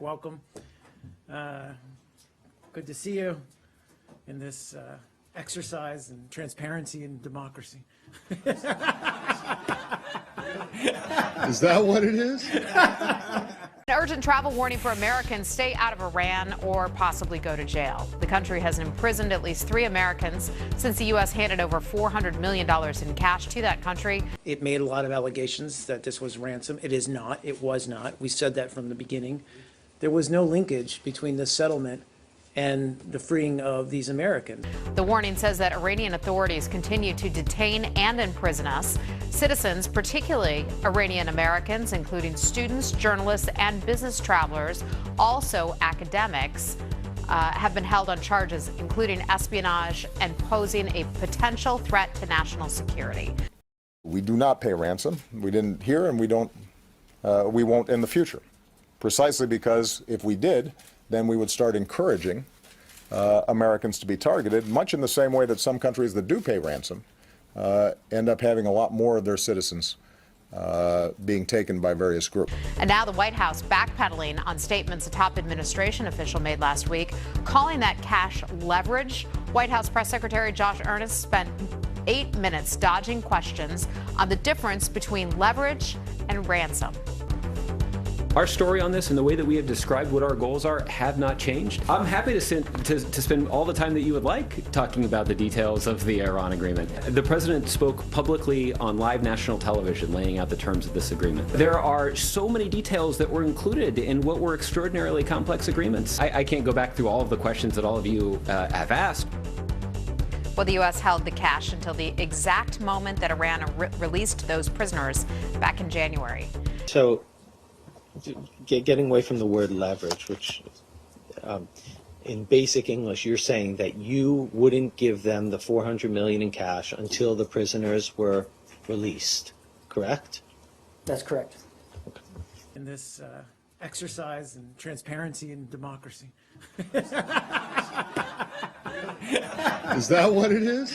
welcome. Good to see you in this exercise in transparency and democracy. Is that what it is? An urgent travel warning for Americans: stay out of Iran or possibly go to jail. The country has imprisoned at least 3 Americans since the U.S. handed over $400 million in cash to that country. It made a lot of allegations that this was ransom. It is not. It was not. We said that from the beginning. There was no linkage between this settlement and the freeing of these Americans. The warning says that Iranian authorities continue to detain and imprison us. Citizens, particularly Iranian Americans, including students, journalists, and business travelers, also academics, have been held on charges including espionage and posing a potential threat to national security. We do not pay ransom. We didn't here, and we won't in the future. Precisely because if we did, then we would start encouraging Americans to be targeted, much in the same way that some countries that do pay ransom end up having a lot more of their citizens being taken by various groups. And now the White House backpedaling on statements a top administration official made last week, calling that cash leverage. White House Press Secretary Josh Earnest spent 8 minutes dodging questions on the difference between leverage and ransom. Our story on this and the way that we have described what our goals are have not changed. I'm happy to spend all the time that you would like talking about the details of the Iran agreement. The president spoke publicly on live national television laying out the terms of this agreement. There are so many details that were included in what were extraordinarily complex agreements. I can't go back through all of the questions that all of you have asked. Well, the U.S. held the cash until the exact moment that Iran released those prisoners back in January. So, getting away from the word leverage, which in basic English, you're saying that you wouldn't give them the $400 million in cash until the prisoners were released, correct? That's correct. In this exercise in transparency and democracy. Is that what it is?